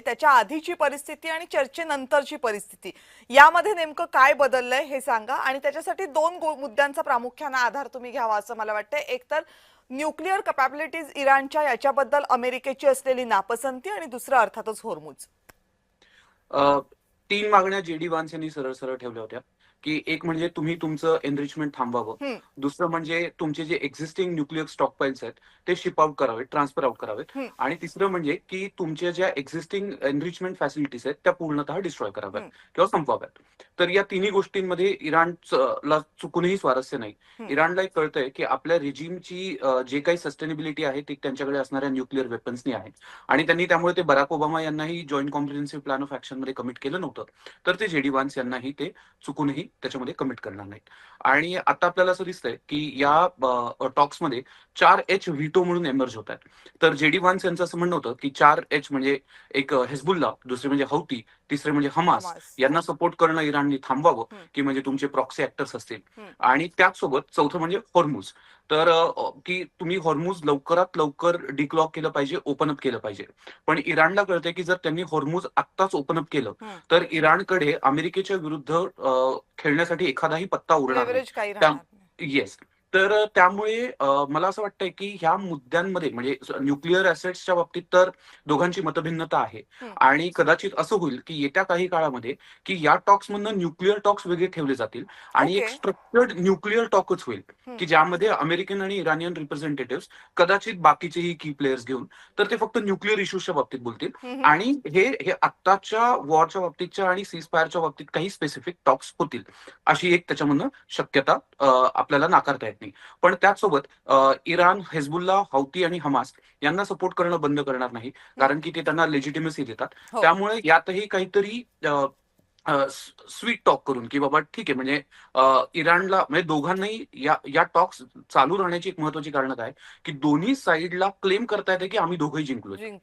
त्याच्या आधीची परिस्थिती आणि चर्चेनंतरची परिस्थिती यामध्ये नेमकं काय बदललंय हे सांगा. आणि त्याच्यासाठी दोन मुद्द्यांचा प्रामुख्याने आधार तुम्ही घ्यावा असं मला वाटतं. एक तर न्यूक्लिअर कॅपॅबिलिटीज इराणच्या याच्याबद्दल अमेरिकेची असलेली नापसंती आणि दुसरं अर्थातच होर्मुझ. तीन मागण्या जेडी वान्स यांनी सरळ सरळ ठेवल्या होत्या की एक म्हणजे तुम्ही तुमचं एनरिचमेंट थांबवावं, हं, दुसरं म्हणजे तुमचे जे एक्झिस्टिंग न्यूक्लिअर स्टॉक पाईल्स आहेत ते शिप आउट करावेत, ट्रान्सफर आउट करावेत, हं, आणि तिसरं म्हणजे की तुमच्या ज्या एक्झिस्टिंग एनरिचमेंट फॅसिलिटीज आहेत त्या पूर्णतः डिस्ट्रॉय कराव्यात हं, किंवा संपवाव्यात. तर या तिन्ही गोष्टींमध्ये इराणला चुकूनही स्वारस्य नाही. हं. इराणला एक कळतंय की आपल्या रिजिमची जे काही सस्टेनेबिलिटी आहे ती त्यांच्याकडे असणाऱ्या न्यूक्लिअर वेपन्सनी आहे, आणि त्यांनी त्यामुळे ते बराक ओबामा यांनाही joint comprehensive plan of action मध्ये कमिट केलं नव्हतं. तर ते जेडी वान्स यांनाही ते चुकूनही त्याच्यामध्ये कमिट करणार नाहीत. आणि आता आपल्याला असं दिसतंय की या टॉक्समध्ये 4H व्हिटो म्हणून एमर्ज होत आहेत. तर जेडी वान्स यांचं असं म्हणणं होतं की 4H म्हणजे एक हेजबुल्ला, दुसरे म्हणजे हौती, तिसरे म्हणजे हमास, हमास. यांना सपोर्ट करणं इराणने थांबवावं, हं, की म्हणजे तुमचे प्रॉक्सी ऍक्टर्स असतील. हं. आणि त्याचसोबत चौथं म्हणजे हॉर्मुझ. तर की तुम्ही हॉर्मुझ लवकरात लवकर डिक्लॉक केलं पाहिजे, ओपन अप केलं पाहिजे. पण इराणला कळतंय की जर त्यांनी हॉर्मुझ आत्ताच ओपन अप केलं हं. तर इराणकडे अमेरिकेच्या विरुद्ध खेळण्यासाठी एखादाही पत्ता उरणार नाही. लेव्हरेज काही त्या राहणार नाही. येस. तर त्यामुळे मला असं वाटतंय की ह्या मुद्द्यांमध्ये म्हणजे न्यूक्लिअर ऍसेट्सच्या बाबतीत तर दोघांची मतभिन्नता आहे. हं. आणि कदाचित असं होईल की येत्या काही काळामध्ये की या टॉक्स मधनं न्यूक्लिअर टॉक्स वेगळे ठेवले जातील आणि एक ओके. स्ट्रक्चर्ड न्यूक्लिअर टॉकच होईल, हं, की ज्यामध्ये अमेरिकन आणि इराणियन रिप्रेझेंटेटिव्ह कदाचित बाकीचेही की प्लेयर्स घेऊन तर ते फक्त न्यूक्लिअर इश्यूजच्या बाबतीत बोलतील. हं, हं. आणि हे हे आत्ताच्या वॉरच्या बाबतीतच्या आणि सीज फायरच्या बाबतीत काही स्पेसिफिक टॉक्स होतील, अशी एक त्याच्यामधनं शक्यता आपल्याला नाकारता येत नाही. पण त्याचसोबत इराण, हेजबुल्ला, हौती आणि हमास यांना सपोर्ट करणं बंद करणार नाही, हं. कारण की ते त्यांना लेजिटिमसी देतात. हो. त्यामुळे यातही काहीतरी स्वीट टॉक करून की बाबा ठीक आहे, म्हणजे इराणला म्हणजे दोघांनाही या या टॉक्स चालू राहण्याची एक महत्वाची कारण काय की दोन्ही साईडला क्लेम करता येते की आम्ही दोघंही जिंकलोय. जिंकलो.